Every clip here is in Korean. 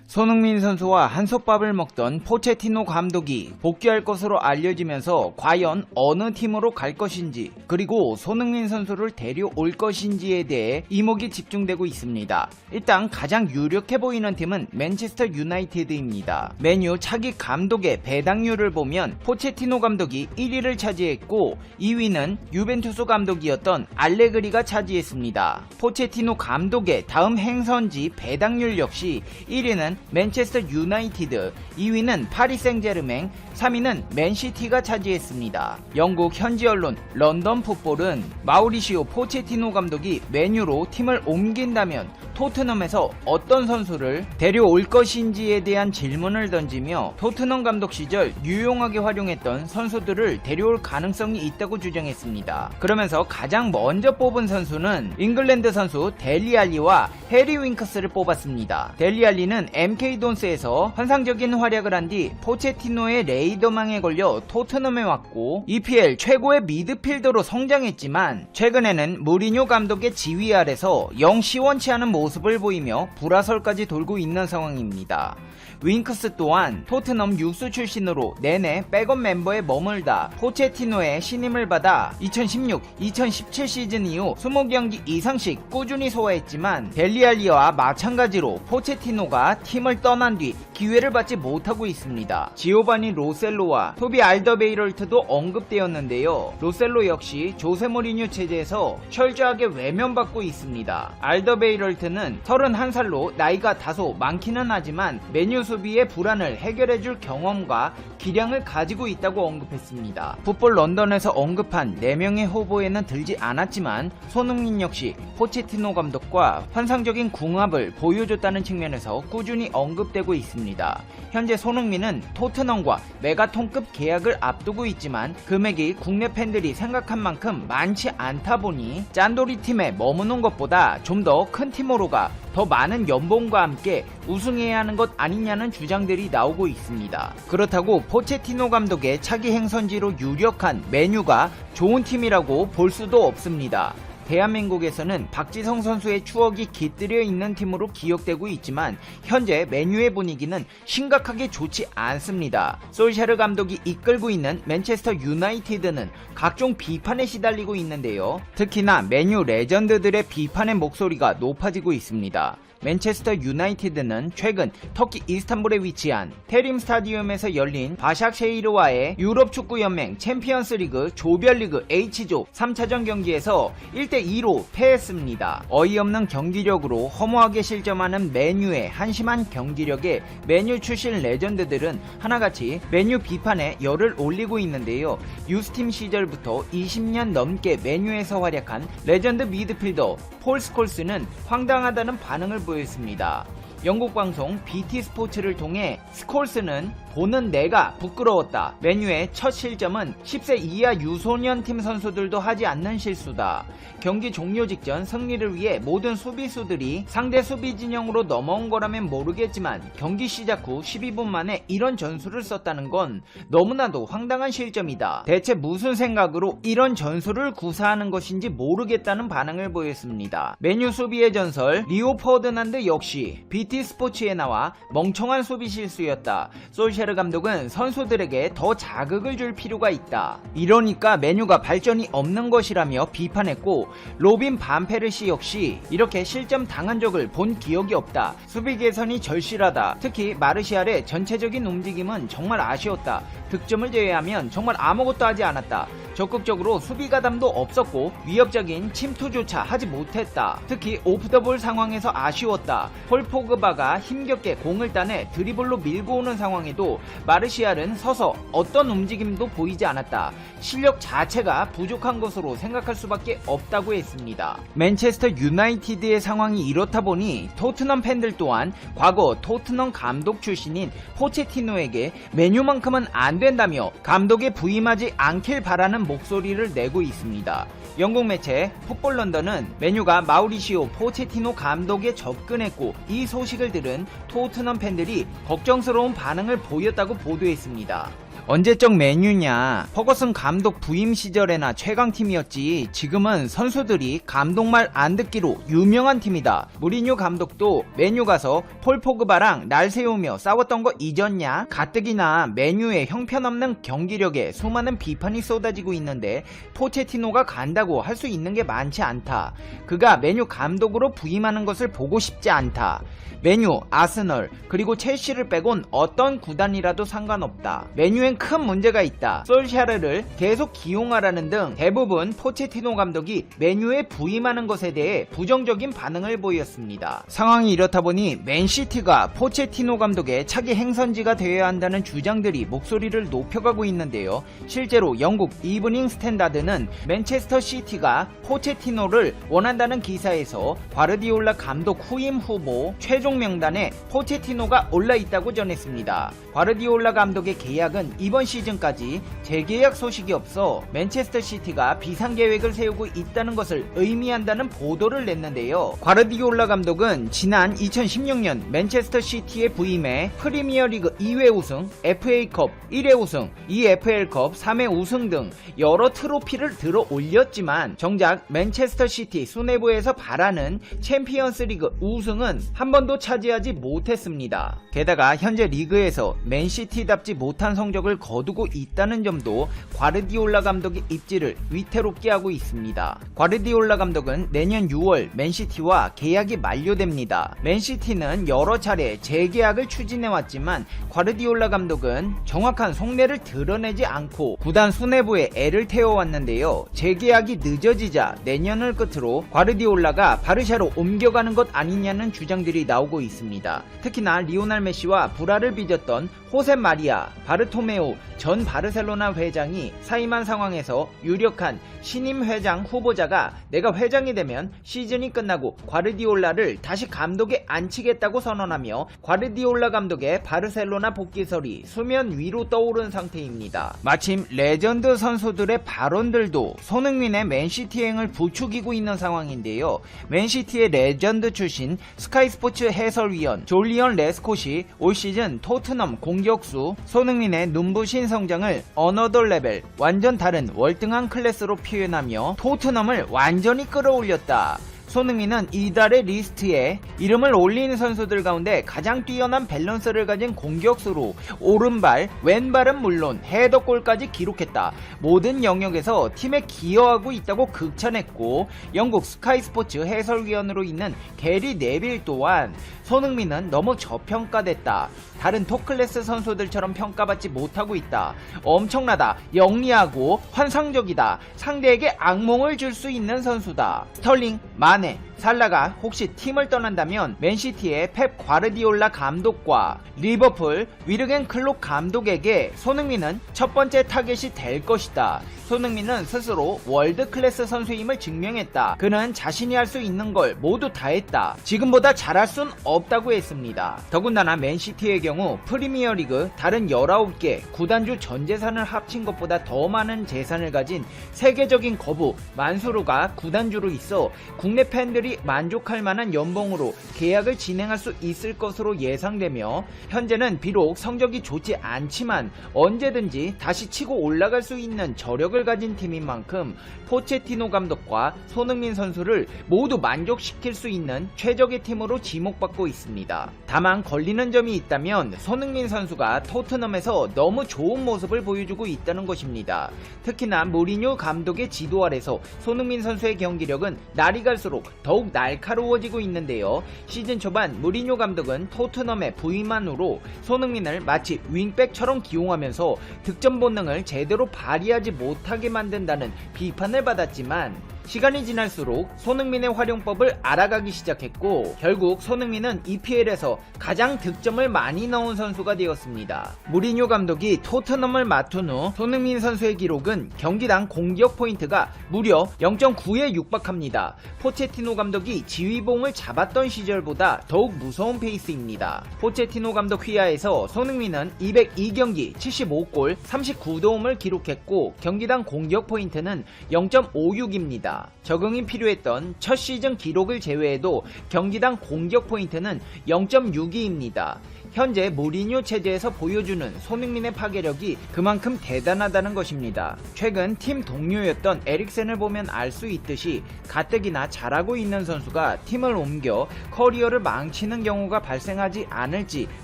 손흥민 선수와 한솥밥을 먹던 포체티노 감독이 복귀할 것으로 알려지면서 과연 어느 팀으로 갈 것인지, 그리고 손흥민 선수를 데려올 것인지에 대해 이목이 집중되고 있습니다. 일단 가장 유력해 보이는 팀은 맨체스터 유나이티드입니다. 맨유 차기 감독의 배당률을 보면 포체티노 감독이 1위를 차지했고 2위는 유벤투스 감독이었던 알레그리가 차지했습니다. 포체티노 감독의 다음 행선지 배당률 역시 1위는 맨체스터 유나이티드, 2위는 파리 생제르맹, 3위는 맨시티가 차지했습니다. 영국 현지 언론 런던 풋볼은 마우리시오 포체티노 감독이 맨유로 팀을 옮긴다면 토트넘에서 어떤 선수를 데려올 것인지에 대한 질문을 던지며 토트넘 감독 시절 유용하게 활용했던 선수들을 데려올 가능성이 있다고 주장했습니다. 그러면서 가장 먼저 뽑은 선수는 잉글랜드 선수 델리 알리와 해리 윙크스를 뽑았습니다. 델리 알리는 MK 돈스에서 환상적인 활약을 한 뒤 포체티노의 레이더망에 걸려 토트넘에 왔고 EPL 최고의 미드필더로 성장했지만 최근에는 무리뉴 감독의 지휘 아래서 영 시원치 않은 모습을 보이며 불화설까지 돌고 있는 상황입니다. 윙크스 또한 토트넘 유스 출신으로 내내 백업 멤버에 머물다 포체티노의 신임을 받아 2016-2017 시즌 이후 20경기 이상씩 꾸준히 소화했지만 델리 알리와 마찬가지로 포체티노가 팀을 떠난 뒤 기회를 받지 못하고 있습니다. 지오바니 로셀로와 토비 알더베이럴트도 언급되었는데요. 로셀로 역시 조세 모리뉴 체제에서 철저하게 외면받고 있습니다. 알더베이럴트는 31살로 나이가 다소 많기는 하지만 맨유 수비의 불안을 해결해줄 경험과 기량을 가지고 있다고 언급했습니다. 풋볼 런던에서 언급한 4명의 후보에는 들지 않았지만 손흥민 역시 포체티노 감독과 환상적인 궁합을 보여줬다는 측면에서 꾸준히 언급되고 있습니다. 현재 손흥민은 토트넘과 메가톤급 계약을 앞두고 있지만 금액이 국내 팬들이 생각한 만큼 많지 않다 보니 짠돌이 팀에 머무는 것보다 좀 더 큰 팀으로 가 더 많은 연봉과 함께 우승해야 하는 것 아니냐는 주장들이 나오고 있습니다. 그렇다고 포체티노 감독의 차기 행선지로 유력한 맨유가 좋은 팀이라고 볼 수도 없습니다. 대한민국에서는 박지성 선수의 추억이 깃들여 있는 팀으로 기억되고 있지만 현재 맨유의 분위기는 심각하게 좋지 않습니다. 솔샤르 감독이 이끌고 있는 맨체스터 유나이티드는 각종 비판에 시달리고 있는데요. 특히나 맨유 레전드들의 비판의 목소리가 높아지고 있습니다. 맨체스터 유나이티드는 최근 터키 이스탄불에 위치한 테림 스타디움에서 열린 바샥쉐히르와의 유럽축구연맹 챔피언스리그 조별리그 H조 3차전 경기에서 1대2로 패했습니다. 어이없는 경기력으로 허무하게 실점하는 맨유의 한심한 경기력에 맨유 출신 레전드들은 하나같이 맨유 비판에 열을 올리고 있는데요. 유스팀 시절부터 20년 넘게 맨유에서 활약한 레전드 미드필더 폴 스콜스는 황당하다는 반응을 보였습니다. 영국 방송 BT 스포츠를 통해 스콜스는 보는 내가 부끄러웠다. 맨유의 첫 실점은 10세 이하 유소년 팀 선수들도 하지 않는 실수다. 경기 종료 직전 승리를 위해 모든 수비수들이 상대 수비 진영으로 넘어온 거라면 모르겠지만 경기 시작 후 12분 만에 이런 전술을 썼다는 건 너무나도 황당한 실점이다. 대체 무슨 생각으로 이런 전술을 구사하는 것인지 모르겠다는 반응을 보였습니다. 맨유 수비의 전설 리오 퍼드난드 역시 BT 스포츠에 나와 멍청한 수비 실수였다. 솔샤르 감독은 선수들에게 더 자극을 줄 필요가 있다. 이러니까 맨유가 발전이 없는 것이라며 비판했고 로빈 반 페르시 역시 이렇게 실점 당한 적을 본 기억이 없다. 수비 개선이 절실하다. 특히 마르시알의 전체적인 움직임은 정말 아쉬웠다. 득점을 제외하면 정말 아무것도 하지 않았다. 적극적으로 수비 가담도 없었고 위협적인 침투조차 하지 못했다. 특히 오프더볼 상황에서 아쉬웠다. 폴 포그바가 힘겹게 공을 따내 드리블로 밀고 오는 상황에도 마르시알은 서서 어떤 움직임도 보이지 않았다. 실력 자체가 부족한 것으로 생각할 수밖에 없다고 했습니다. 맨체스터 유나이티드의 상황이 이렇다 보니 토트넘 팬들 또한 과거 토트넘 감독 출신인 포체티노에게 메뉴만큼은 안 된다며 감독에 부임하지 않길 바라는 목소리를 내고 있습니다. 영국 매체 풋볼 런던은 맨유가 마우리시오 포체티노 감독에 접근했고 이 소식을 들은 토트넘 팬들이 걱정스러운 반응을 보였다고 보도했습니다. 언제적 메뉴냐. 퍼거슨 감독 부임 시절에나 최강팀이었지 지금은 선수들이 감독 말 안 듣기로 유명한 팀이다. 무리뉴 감독도 메뉴 가서 폴 포그바랑 날 세우며 싸웠던 거 잊었냐? 가뜩이나 메뉴의 형편없는 경기력에 수많은 비판이 쏟아지고 있는데 포체티노가 간다고 할 수 있는 게 많지 않다. 그가 메뉴 감독으로 부임하는 것을 보고 싶지 않다. 메뉴, 아스널, 그리고 첼시를 빼곤 어떤 구단이라도 상관없다. 메뉴엔 큰 문제가 있다. 솔샤르를 계속 기용하라는 등 대부분 포체티노 감독이 메뉴에 부임하는 것에 대해 부정적인 반응을 보였습니다. 상황이 이렇다 보니 맨시티가 포체티노 감독의 차기 행선지가 되어야 한다는 주장들이 목소리를 높여가고 있는데요. 실제로 영국 이브닝 스탠다드는 맨체스터 시티가 포체티노를 원한다는 기사에서 과르디올라 감독 후임 후보 최종 명단에 포체티노가 올라있다고 전했습니다. 과르디올라 감독의 계약은 이번 시즌까지 재계약 소식이 없어 맨체스터 시티가 비상계획을 세우고 있다는 것을 의미한다는 보도를 냈는데요. 과르디올라 감독은 지난 2016년 맨체스터 시티에 부임해 프리미어리그 2회 우승, FA컵 1회 우승, EFL컵 3회 우승 등 여러 트로피를 들어 올렸지만 정작 맨체스터 시티 수뇌부에서 바라는 챔피언스리그 우승은 한 번도 차지하지 못했습니다. 게다가 현재 리그에서 맨시티답지 못한 성적을 거두고 있다는 점도 과르디올라 감독의 입지를 위태롭게 하고 있습니다. 과르디올라 감독은 내년 6월 맨시티와 계약이 만료됩니다. 맨시티는 여러 차례 재계약을 추진해왔지만 과르디올라 감독은 정확한 속내를 드러내지 않고 구단 수뇌부에 애를 태워왔는데요. 재계약이 늦어지자 내년을 끝으로 과르디올라가 바르샤로 옮겨가는 것 아니냐는 주장들이 나오고 있습니다. 특히나 리오넬 메시와 불화를 빚었던 호세 마리아 바르토메우 전 바르셀로나 회장이 사임한 상황에서 유력한 신임 회장 후보자가 내가 회장이 되면 시즌이 끝나고 과르디올라를 다시 감독에 앉히겠다고 선언하며 과르디올라 감독의 바르셀로나 복귀설이 수면 위로 떠오른 상태입니다. 마침 레전드 선수들의 발언들도 손흥민의 맨시티행을 부추기고 있는 상황인데요. 맨시티의 레전드 출신 스카이스포츠 해설위원 졸리언 레스콧이 올 시즌 토트넘 공격수 손흥민의 눈부신 성장을 어너더 레벨, 완전 다른 월등한 클래스로 표현하며 토트넘을 완전히 끌어올렸다. 손흥민은 이달의 리스트에 이름을 올린 선수들 가운데 가장 뛰어난 밸런스를 가진 공격수로 오른발, 왼발은 물론 헤더골까지 기록했다. 모든 영역에서 팀에 기여하고 있다고 극찬했고 영국 스카이스포츠 해설위원으로 있는 게리 네빌 또한 손흥민은 너무 저평가됐다. 다른 톱클래스 선수들처럼 평가받지 못하고 있다. 엄청나다. 영리하고 환상적이다. 상대에게 악몽을 줄 수 있는 선수다. 스털링, 마네, 살라가 혹시 팀을 떠난다면 맨시티의 펩 과르디올라 감독과 리버풀 위르겐 클롭 감독에게 손흥민은 첫 번째 타겟이 될 것이다. 손흥민은 스스로 월드 클래스 선수임을 증명했다. 그는 자신이 할 수 있는 걸 모두 다 했다. 지금보다 잘할 순 없다고 했습니다. 더군다나 맨시티의 경우 프리미어리그 다른 19개 구단주 전 재산을 합친 것보다 더 많은 재산을 가진 세계적인 거부 만수르가 구단주로 있어 국내 팬들이 만족할 만한 연봉으로 계약을 진행할 수 있을 것으로 예상되며 현재는 비록 성적이 좋지 않지만 언제든지 다시 치고 올라갈 수 있는 저력을 가진 팀인 만큼 포체티노 감독과 손흥민 선수를 모두 만족시킬 수 있는 최적의 팀으로 지목받고 있습니다. 다만 걸리는 점이 있다면 손흥민 선수가 토트넘에서 너무 좋은 모습을 보여주고 있다는 것입니다. 특히나 무리뉴 감독의 지도 아래서 손흥민 선수의 경기력은 날이 갈수록 더욱 날카로워지고 있는데요. 시즌 초반 무리뉴 감독은 토트넘의 부임만으로 손흥민을 마치 윙백처럼 기용하면서 득점 본능을 제대로 발휘하지 못하게 만든다는 비판을 받았지만 시간이 지날수록 손흥민의 활용법을 알아가기 시작했고 결국 손흥민은 EPL에서 가장 득점을 많이 넣은 선수가 되었습니다. 무리뉴 감독이 토트넘을 맡은 후 손흥민 선수의 기록은 경기당 공격 포인트가 무려 0.9에 육박합니다. 포체티노 감독이 지휘봉을 잡았던 시절보다 더욱 무서운 페이스입니다. 포체티노 감독 휘하에서 손흥민은 202경기 75골 39도움을 기록했고 경기당 공격 포인트는 0.56입니다. 적응이 필요했던 첫 시즌 기록을 제외해도 경기당 공격 포인트는 0.62입니다. 현재 무리뉴 체제에서 보여주는 손흥민의 파괴력이 그만큼 대단하다는 것입니다. 최근 팀 동료였던 에릭센을 보면 알 수 있듯이 가뜩이나 잘하고 있는 선수가 팀을 옮겨 커리어를 망치는 경우가 발생하지 않을지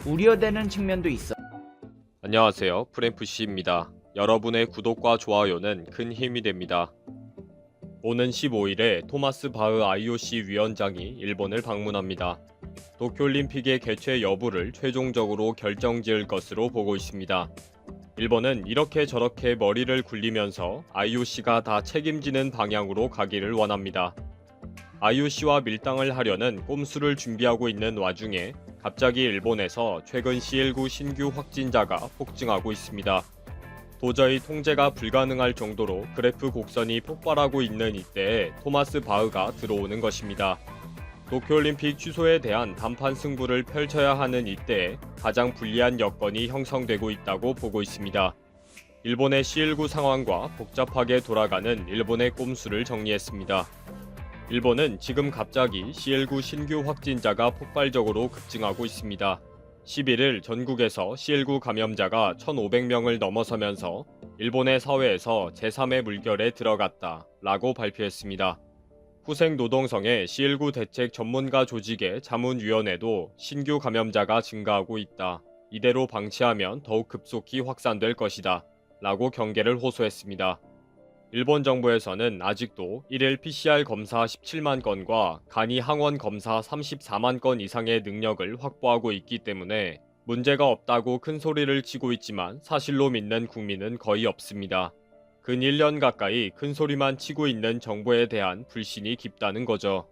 우려되는 측면도 있어. 안녕하세요. 프랭프씨입니다. 여러분의 구독과 좋아요는 큰 힘이 됩니다. 오는 15일에 토마스 바흐 IOC 위원장이 일본을 방문합니다. 도쿄올림픽의 개최 여부를 최종적으로 결정지을 것으로 보고 있습니다. 일본은 이렇게 저렇게 머리를 굴리면서 IOC가 다 책임지는 방향으로 가기를 원합니다. IOC와 밀당을 하려는 꼼수를 준비하고 있는 와중에 갑자기 일본에서 최근 C19 신규 확진자가 폭증하고 있습니다. 도저히 통제가 불가능할 정도로 그래프 곡선이 폭발하고 있는 이때에 토마스 바흐가 들어오는 것입니다. 도쿄올림픽 취소에 대한 단판 승부를 펼쳐야 하는 이때에 가장 불리한 여건이 형성되고 있다고 보고 있습니다. 일본의 C19 상황과 복잡하게 돌아가는 일본의 꼼수를 정리했습니다. 일본은 지금 갑자기 C19 신규 확진자가 폭발적으로 급증하고 있습니다. 11일 전국에서 C19 감염자가 1,500명을 넘어서면서 일본의 사회에서 제3의 물결에 들어갔다 라고 발표했습니다. 후생노동성의 C19 대책 전문가 조직의 자문위원회도 신규 감염자가 증가하고 있다. 이대로 방치하면 더욱 급속히 확산될 것이다. 라고 경계를 호소했습니다. 일본 정부에서는 아직도 1일 PCR 검사 17만 건과 간이 항원 검사 34만 건 이상의 능력을 확보하고 있기 때문에 문제가 없다고 큰 소리를 치고 있지만 사실로 믿는 국민은 거의 없습니다. 근 1년 가까이 큰 소리만 치고 있는 정부에 대한 불신이 깊다는 거죠.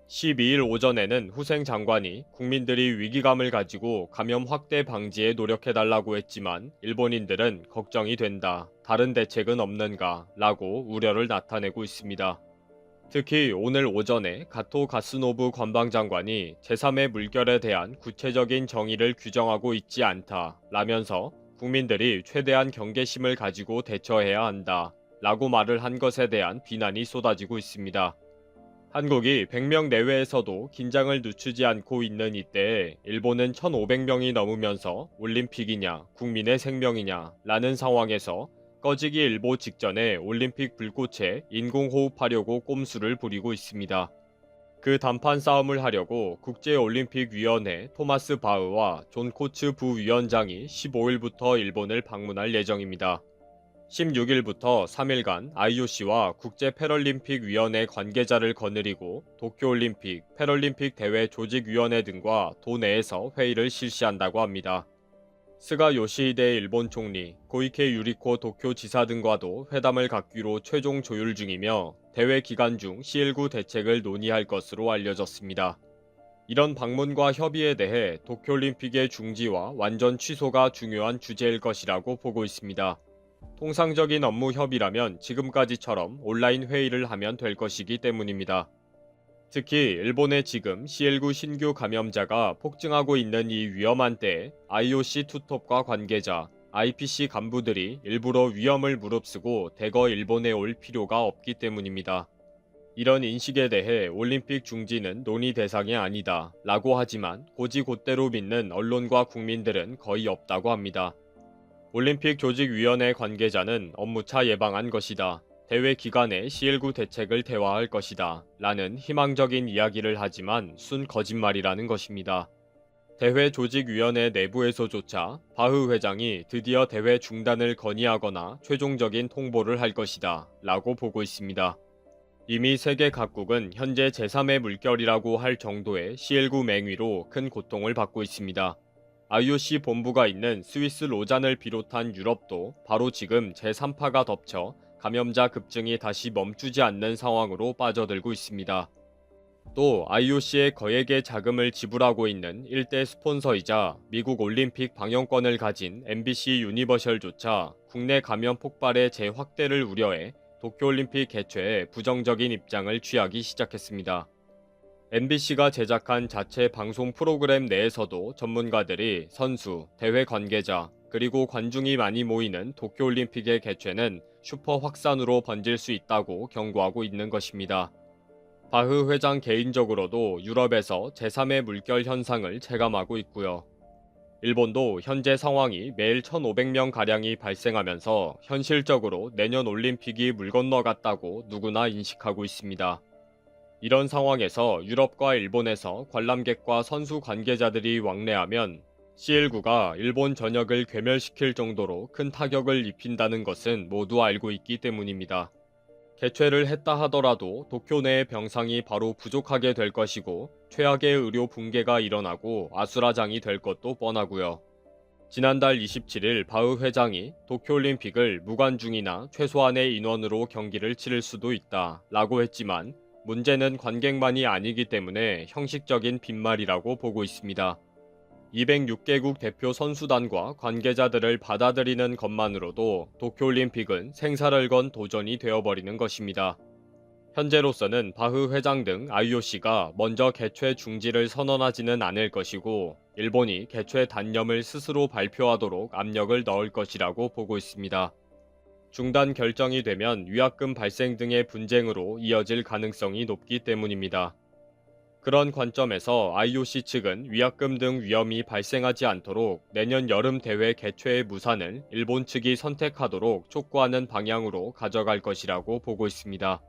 12일 오전에는 후생 장관이 국민들이 위기감을 가지고 감염 확대 방지에 노력해달라고 했지만 일본인들은 걱정이 된다. 다른 대책은 없는가? 라고 우려를 나타내고 있습니다. 특히 오늘 오전에 가토 가스노부 관방장관이 제3의 물결에 대한 구체적인 정의를 규정하고 있지 않다. 라면서 국민들이 최대한 경계심을 가지고 대처해야 한다. 라고 말을 한 것에 대한 비난이 쏟아지고 있습니다. 한국이 100명 내외에서도 긴장을 늦추지 않고 있는 이때에 일본은 1,500명이 넘으면서 올림픽이냐 국민의 생명이냐 라는 상황에서 꺼지기 일보 직전에 올림픽 불꽃에 인공호흡하려고 꼼수를 부리고 있습니다. 그 단판 싸움을 하려고 국제올림픽위원회 토마스 바흐와 존 코츠 부위원장이 15일부터 일본을 방문할 예정입니다. 16일부터 3일간 IOC와 국제패럴림픽위원회 관계자를 거느리고 도쿄올림픽, 패럴림픽 대회 조직위원회 등과 도내에서 회의를 실시한다고 합니다. 스가 요시히데 일본 총리, 고이케 유리코 도쿄지사 등과도 회담을 갖기로 최종 조율 중이며 대회 기간 중 C19 대책을 논의할 것으로 알려졌습니다. 이런 방문과 협의에 대해 도쿄올림픽의 중지와 완전 취소가 중요한 주제일 것이라고 보고 있습니다. 통상적인 업무 협의라면 지금까지처럼 온라인 회의를 하면 될 것이기 때문입니다. 특히 일본의 지금 C19 신규 감염자가 폭증하고 있는 이 위험한 때에 IOC 투톱과 관계자, IPC 간부들이 일부러 위험을 무릅쓰고 대거 일본에 올 필요가 없기 때문입니다. 이런 인식에 대해 올림픽 중지는 논의 대상이 아니다 라고 하지만 곧이곧대로 믿는 언론과 국민들은 거의 없다고 합니다. 올림픽 조직위원회 관계자는 업무차 예방한 것이다. 대회 기간에 C19 대책을 대화할 것이다. 라는 희망적인 이야기를 하지만 순 거짓말이라는 것입니다. 대회 조직위원회 내부에서조차 바흐 회장이 드디어 대회 중단을 건의하거나 최종적인 통보를 할 것이다. 라고 보고 있습니다. 이미 세계 각국은 현재 제3의 물결이라고 할 정도의 C19 맹위로 큰 고통을 받고 있습니다. IOC 본부가 있는 스위스 로잔을 비롯한 유럽도 바로 지금 제3파가 덮쳐 감염자 급증이 다시 멈추지 않는 상황으로 빠져들고 있습니다. 또 IOC의 거액의 자금을 지불하고 있는 일대 스폰서이자 미국 올림픽 방영권을 가진 MBC 유니버셜조차 국내 감염 폭발의 재확대를 우려해 도쿄올림픽 개최에 부정적인 입장을 취하기 시작했습니다. MBC가 제작한 자체 방송 프로그램 내에서도 전문가들이 선수, 대회 관계자, 그리고 관중이 많이 모이는 도쿄올림픽의 개최는 슈퍼 확산으로 번질 수 있다고 경고하고 있는 것입니다. 바흐 회장 개인적으로도 유럽에서 제3의 물결 현상을 체감하고 있고요. 일본도 현재 상황이 매일 1,500명가량이 발생하면서 현실적으로 내년 올림픽이 물 건너갔다고 누구나 인식하고 있습니다. 이런 상황에서 유럽과 일본에서 관람객과 선수 관계자들이 왕래하면 C19가 일본 전역을 괴멸시킬 정도로 큰 타격을 입힌다는 것은 모두 알고 있기 때문입니다. 개최를 했다 하더라도 도쿄 내의 병상이 바로 부족하게 될 것이고 최악의 의료 붕괴가 일어나고 아수라장이 될 것도 뻔하고요. 지난달 27일 바흐 회장이 도쿄올림픽을 무관중이나 최소한의 인원으로 경기를 치를 수도 있다 라고 했지만 문제는 관객만이 아니기 때문에 형식적인 빈말이라고 보고 있습니다. 206개국 대표 선수단과 관계자들을 받아들이는 것만으로도 도쿄올림픽은 생사를 건 도전이 되어버리는 것입니다. 현재로서는 바흐 회장 등 IOC가 먼저 개최 중지를 선언하지는 않을 것이고 일본이 개최 단념을 스스로 발표하도록 압력을 넣을 것이라고 보고 있습니다. 중단 결정이 되면 위약금 발생 등의 분쟁으로 이어질 가능성이 높기 때문입니다. 그런 관점에서 IOC 측은 위약금 등 위험이 발생하지 않도록 내년 여름 대회 개최의 무산을 일본 측이 선택하도록 촉구하는 방향으로 가져갈 것이라고 보고 있습니다.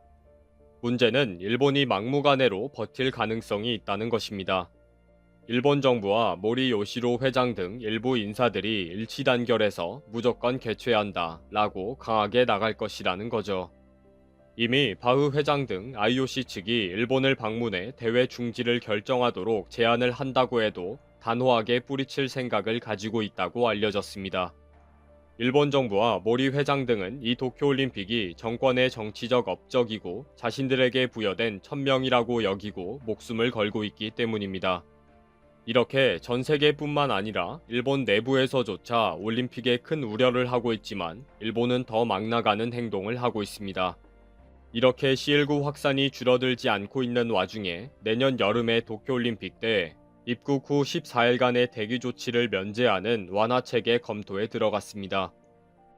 문제는 일본이 막무가내로 버틸 가능성이 있다는 것입니다. 일본 정부와 모리 요시로 회장 등 일부 인사들이 일치단결해서 무조건 개최한다 라고 강하게 나갈 것이라는 거죠. 이미 바흐 회장 등 IOC 측이 일본을 방문해 대회 중지를 결정하도록 제안을 한다고 해도 단호하게 뿌리칠 생각을 가지고 있다고 알려졌습니다. 일본 정부와 모리 회장 등은 이 도쿄올림픽이 정권의 정치적 업적이고 자신들에게 부여된 천명이라고 여기고 목숨을 걸고 있기 때문입니다. 이렇게 전 세계뿐만 아니라 일본 내부에서조차 올림픽에 큰 우려를 하고 있지만 일본은 더 막 나가는 행동을 하고 있습니다. 이렇게 C19 확산이 줄어들지 않고 있는 와중에 내년 여름의 도쿄올림픽 때 입국 후 14일간의 대기 조치를 면제하는 완화책의 검토에 들어갔습니다.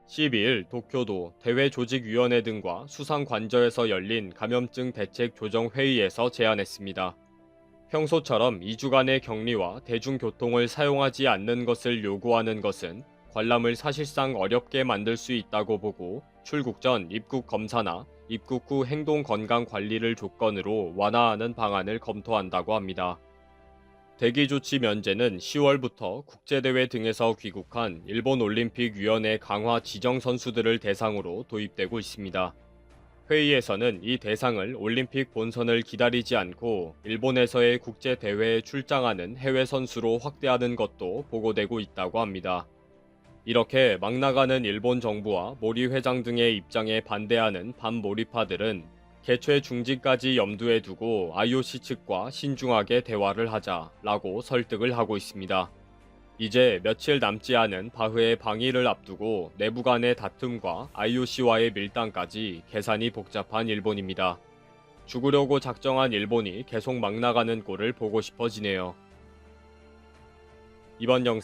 12일 도쿄도 대회조직위원회 등과 수상관저에서 열린 감염증 대책 조정 회의에서 제안했습니다. 평소처럼 2주간의 격리와 대중교통을 사용하지 않는 것을 요구하는 것은 관람을 사실상 어렵게 만들 수 있다고 보고 출국 전 입국 검사나 입국 후 행동 건강 관리를 조건으로 완화하는 방안을 검토한다고 합니다. 대기 조치 면제는 10월부터 국제대회 등에서 귀국한 일본 올림픽위원회 강화 지정 선수들을 대상으로 도입되고 있습니다. 회의에서는 이 대상을 올림픽 본선을 기다리지 않고 일본에서의 국제대회에 출장하는 해외 선수로 확대하는 것도 보고되고 있다고 합니다. 이렇게 막 나가는 일본 정부와 모리 회장 등의 입장에 반대하는 반모리파들은 개최 중지까지 염두에 두고 IOC 측과 신중하게 대화를 하자라고 설득을 하고 있습니다. 이제 며칠 남지 않은 바흐의 방일을 앞두고 내부 간의 다툼과 IOC와의 밀당까지 계산이 복잡한 일본입니다. 죽으려고 작정한 일본이 계속 막 나가는 꼴을 보고 싶어지네요. 이번 영상